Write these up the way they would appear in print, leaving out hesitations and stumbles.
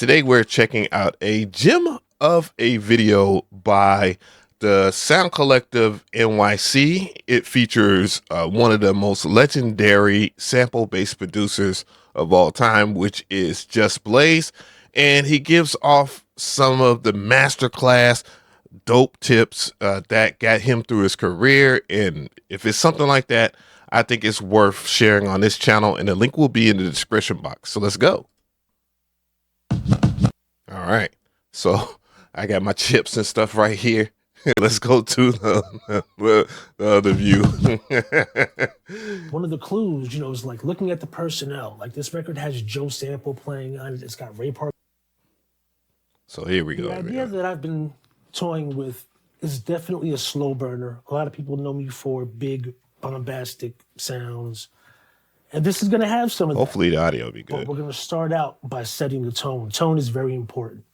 Today we're checking out a gem of a video by the Sound Collective NYC. It features one of the most legendary sample-based producers of all time, which is Just Blaze, and he gives off some of the masterclass dope tips that got him through his career. And if it's something like that, I think it's worth sharing on this channel, and the link will be in the description box. So let's go. All right, so I got my chips and stuff right here. Let's go to the other view. One of the clues, is like looking at the personnel. Like this record has Joe Sample playing on it. It's got Ray Park. So here we go. The idea that I've been toying with is definitely a slow burner. A lot of people know me for big, bombastic sounds. And this is going to have some of that. Hopefully the audio will be good. But we're going to start out by setting the tone. Tone is very important.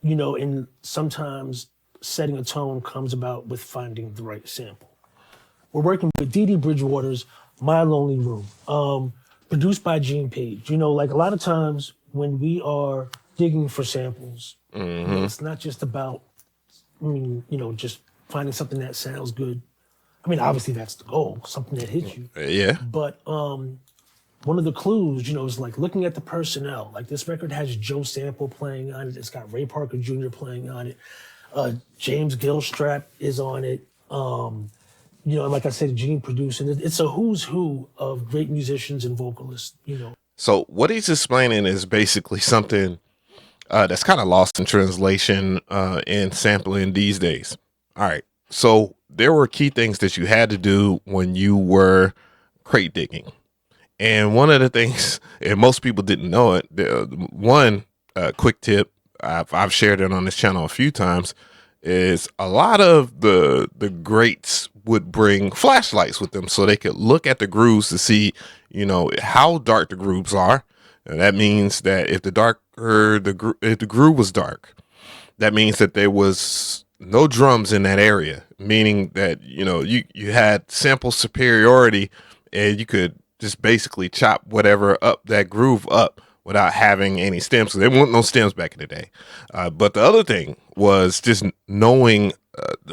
And sometimes setting a tone comes about with finding the right sample. We're working with Dee Dee Bridgewater's My Lonely Room, produced by Gene Page. Like a lot of times when we are digging for samples, it's not just about, just finding something that sounds good. I mean, obviously that's the goal, something that hits you. Yeah. But one of the clues, is like looking at the personnel. Like this record has Joe Sample playing on it. It's got Ray Parker Jr. playing on it. James Gilstrap is on it. And like I said, Gene producing it. It's a who's who of great musicians and vocalists, So what he's explaining is basically something that's kind of lost in translation in sampling these days. All right. So there were key things that you had to do when you were crate digging. And one of the things, and most people didn't know it, one quick tip, I've shared it on this channel a few times, is a lot of the greats would bring flashlights with them so they could look at the grooves to see, how dark the grooves are. And that means that if if the groove was dark, that means that there was no drums in that area, meaning that, you had sample superiority and you could just basically chop whatever up that groove up without having any stems. So there weren't no stems back in the day. But the other thing was just knowing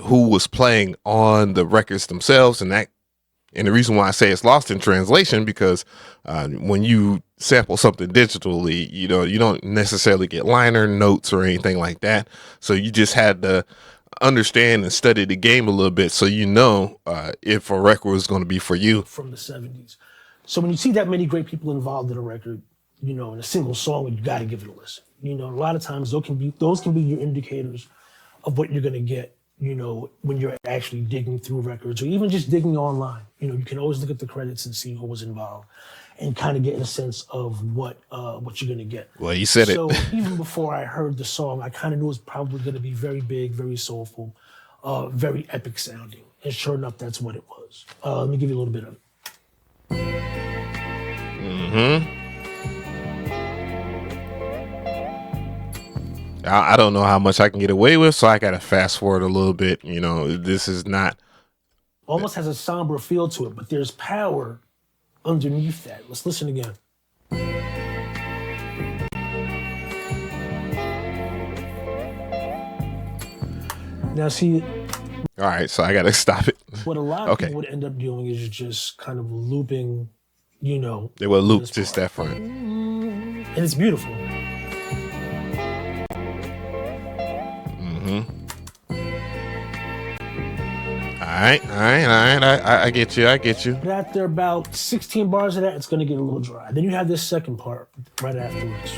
who was playing on the records themselves. And the reason why I say it's lost in translation, because when you sample something digitally, you don't necessarily get liner notes or anything like that. So you just had to understand and study the game a little bit, so if a record was going to be for you. From the 70s. So when you see that many great people involved in a record, in a single song, you got to give it a listen. A lot of times those can be your indicators of what you're going to get, when you're actually digging through records or even just digging online. You can always look at the credits and see who was involved and kind of get a sense of what you're going to get. Well, you said so it. So even before I heard the song, I kind of knew it was probably going to be very big, very soulful, very epic sounding. And sure enough, that's what it was. Let me give you a little bit of it. I don't know how much I can get away with, so I gotta fast forward a little bit. This is not almost has a somber feel to it, but there's power underneath that. Let's listen again. Now see, all right, so I gotta stop it. What a lot of people would end up doing is just kind of looping, they will loop just that front, and it's beautiful. All right. I get you. But after about 16 bars of that, it's going to get a little dry. Then you have this second part right afterwards.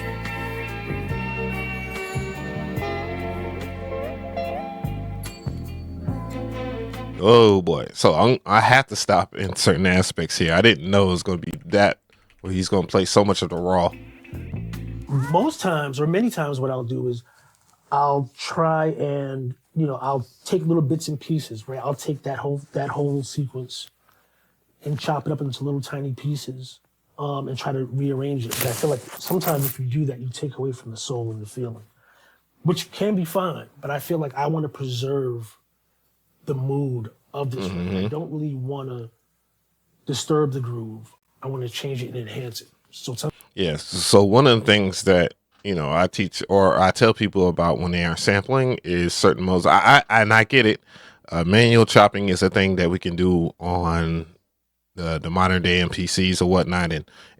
Oh boy. So I have to stop in certain aspects here. I didn't know it was going to be that where he's going to play so much of the raw. Most times, or many times, what I'll do is I'll try and, I'll take little bits and pieces, right? I'll take that whole sequence and chop it up into little tiny pieces and try to rearrange it. But I feel like sometimes if you do that, you take away from the soul and the feeling, which can be fine. But I feel like I want to preserve the mood of this record. I don't really want to disturb the groove. I want to change it and enhance it. So yes. So one of the things that I teach or I tell people about when they are sampling is certain modes. I get it. Manual chopping is a thing that we can do on the modern day MPCs or whatnot,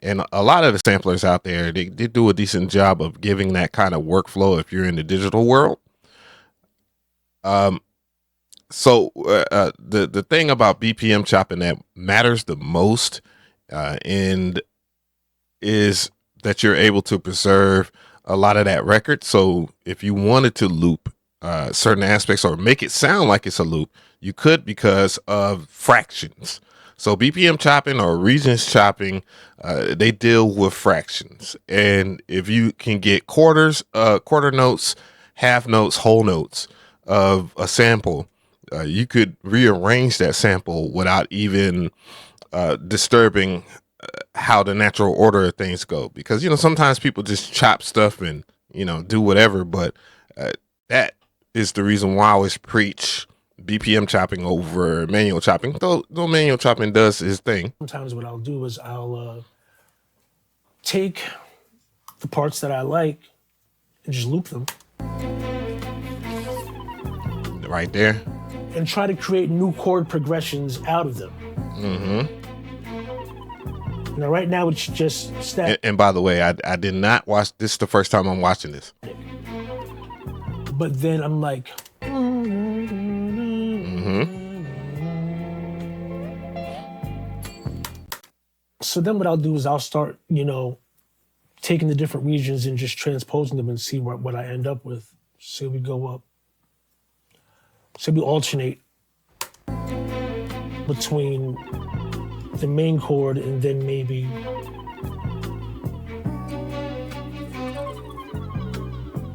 and a lot of the samplers out there they do a decent job of giving that kind of workflow if you're in the digital world. Um, the thing about BPM chopping that matters the most, and is that you're able to preserve a lot of that record. So if you wanted to loop certain aspects or make it sound like it's a loop, you could because of fractions. So BPM chopping or regions chopping, they deal with fractions. And if you can get quarters, quarter notes, half notes, whole notes of a sample, you could rearrange that sample without even disturbing how the natural order of things go. Because, sometimes people just chop stuff and, do whatever. But that is the reason why I always preach BPM chopping over manual chopping, though manual chopping does his thing. Sometimes what I'll do is I'll take the parts that I like and just loop them. Right there. And try to create new chord progressions out of them. Mm-hmm. Right now it's just static. And by the way, I did not watch this. Is the first time I'm watching this. But then I'm like, So then what I'll do is I'll start, taking the different regions and just transposing them and see what I end up with. Say we go up. Say we alternate between the main chord and then maybe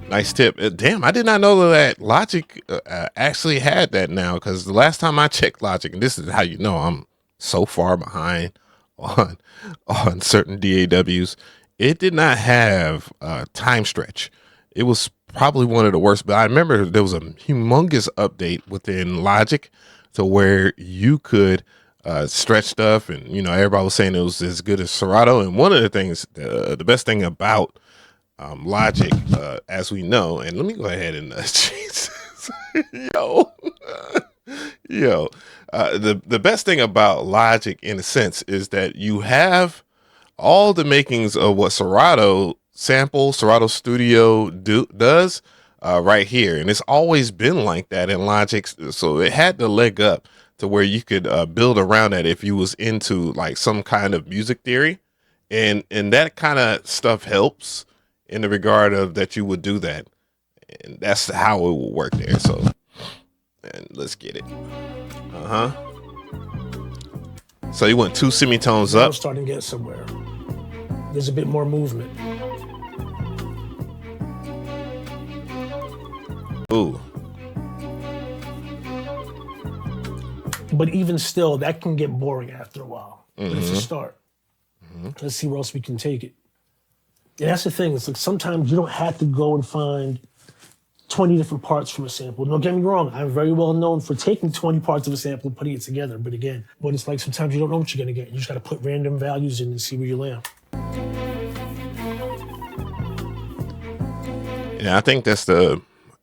nice tip. Damn, I did not know that Logic actually had that now, because the last time I checked Logic, and this is how you know I'm so far behind on certain DAWs, it did not have time stretch. It was probably one of the worst, but I remember there was a humongous update within Logic to where you could stretch stuff, and everybody was saying it was as good as Serato. And one of the things, the best thing about Logic, as we know, and let me go ahead and Jesus, the best thing about Logic, in a sense, is that you have all the makings of what Serato Studio does right here, and it's always been like that in Logic. So it had the leg up to where you could build around that if you was into like some kind of music theory, and that kind of stuff helps in the regard of that you would do that, and that's how it will work there. So, and let's get it. So you went 2 semitones up. I'm starting to get somewhere. There's a bit more movement. Ooh. But even still, that can get boring after a while. But it's a start. Let's see where else we can take it. And that's the thing. It's like sometimes you don't have to go and find 20 different parts from a sample. Don't get me wrong. I'm very well known for taking 20 parts of a sample and putting it together. But again, it's like sometimes you don't know what you're going to get. You just got to put random values in and see where you land. Yeah, I think that's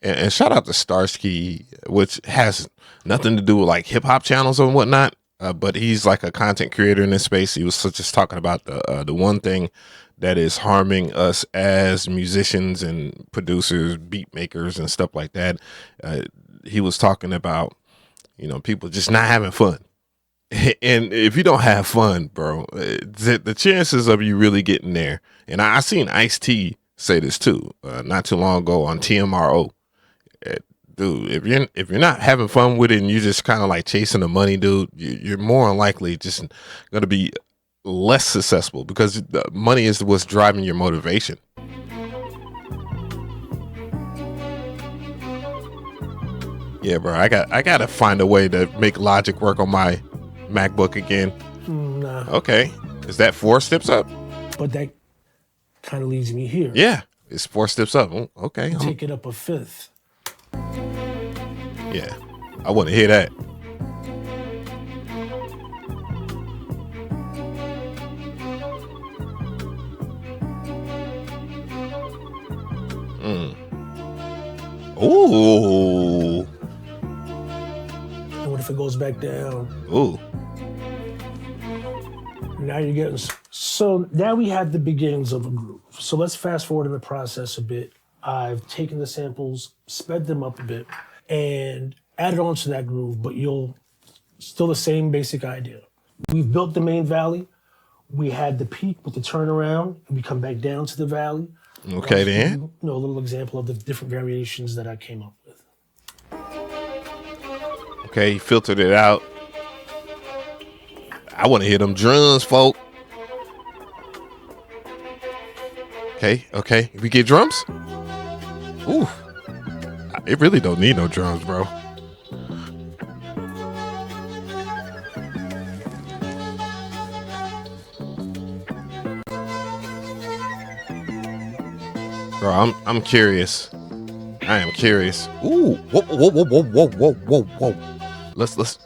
and shout out to Starsky, which has nothing to do with like hip hop channels and whatnot. But he's like a content creator in this space. He was just talking about the one thing that is harming us as musicians and producers, beat makers and stuff like that. He was talking about, people just not having fun. And if you don't have fun, bro, the chances of you really getting there. And I seen Ice-T say this too, not too long ago on TMRO. Dude, if you're not having fun with it and you're just kind of like chasing the money, dude, you're more than likely just going to be less successful, because the money is what's driving your motivation. Yeah, bro, I got to find a way to make Logic work on my MacBook again. Nah. Okay, is that 4 steps up? But that kind of leads me here. Yeah, it's 4 steps up. Okay, take it up a fifth. Yeah, I want to hear that. Ooh. And what if it goes back down? Ooh. Now you're getting, so now we have the beginnings of a groove. So let's fast forward in the process a bit. I've taken the samples, sped them up a bit, and added on to that groove, but you'll still the same basic idea. We've built the main valley. We had the peak with the turnaround, and we come back down to the valley. Okay, then. You know, a little example of the different variations that I came up with. Okay, you filtered it out. I want to hear them drums, folk. Okay. We get drums? Ooh. It really don't need no drums, bro. Bro, I'm curious. I am curious. Ooh. Whoa. Let's.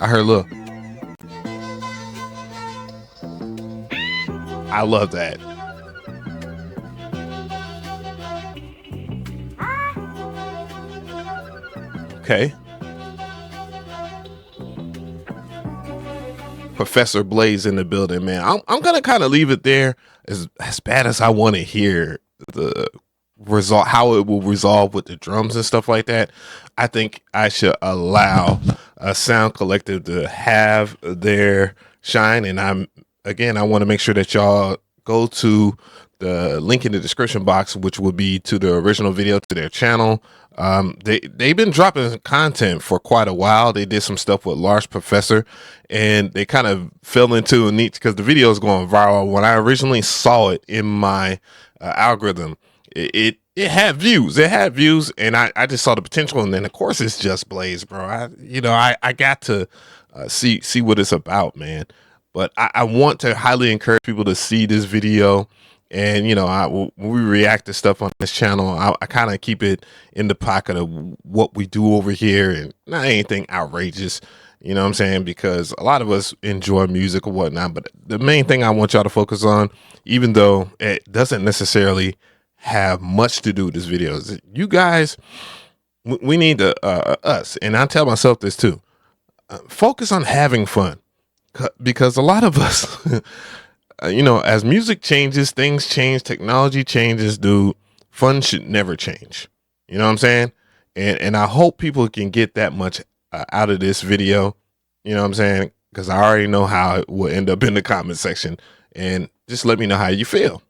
I heard, look. I love that. Okay. Professor Blaze in the building, man. I'm gonna kind of leave it there. As bad as I want to hear the result, how it will resolve with the drums and stuff like that, I think I should allow a Sound Collective to have their shine. And I want to make sure that y'all go to the link in the description box, which will be to the original video to their channel. They've been dropping content for quite a while. They did some stuff with Large Professor, and they kind of fell into a niche because the video is going viral. When I originally saw it in my algorithm, it had views. It had views, and I just saw the potential. And then of course it's just Blaze, bro. I got to see what it's about, man. But I want to highly encourage people to see this video. And, when we react to stuff on this channel, I kind of keep it in the pocket of what we do over here and not anything outrageous, you know what I'm saying? Because a lot of us enjoy music or whatnot. But the main thing I want y'all to focus on, even though it doesn't necessarily have much to do with this video, is you guys, we need us. And I tell myself this too, focus on having fun, because a lot of us, as music changes, things change, technology changes, dude. Fun should never change. You know what I'm saying? And I hope people can get that much out of this video. You know what I'm saying? Because I already know how it will end up in the comment section. And just let me know how you feel.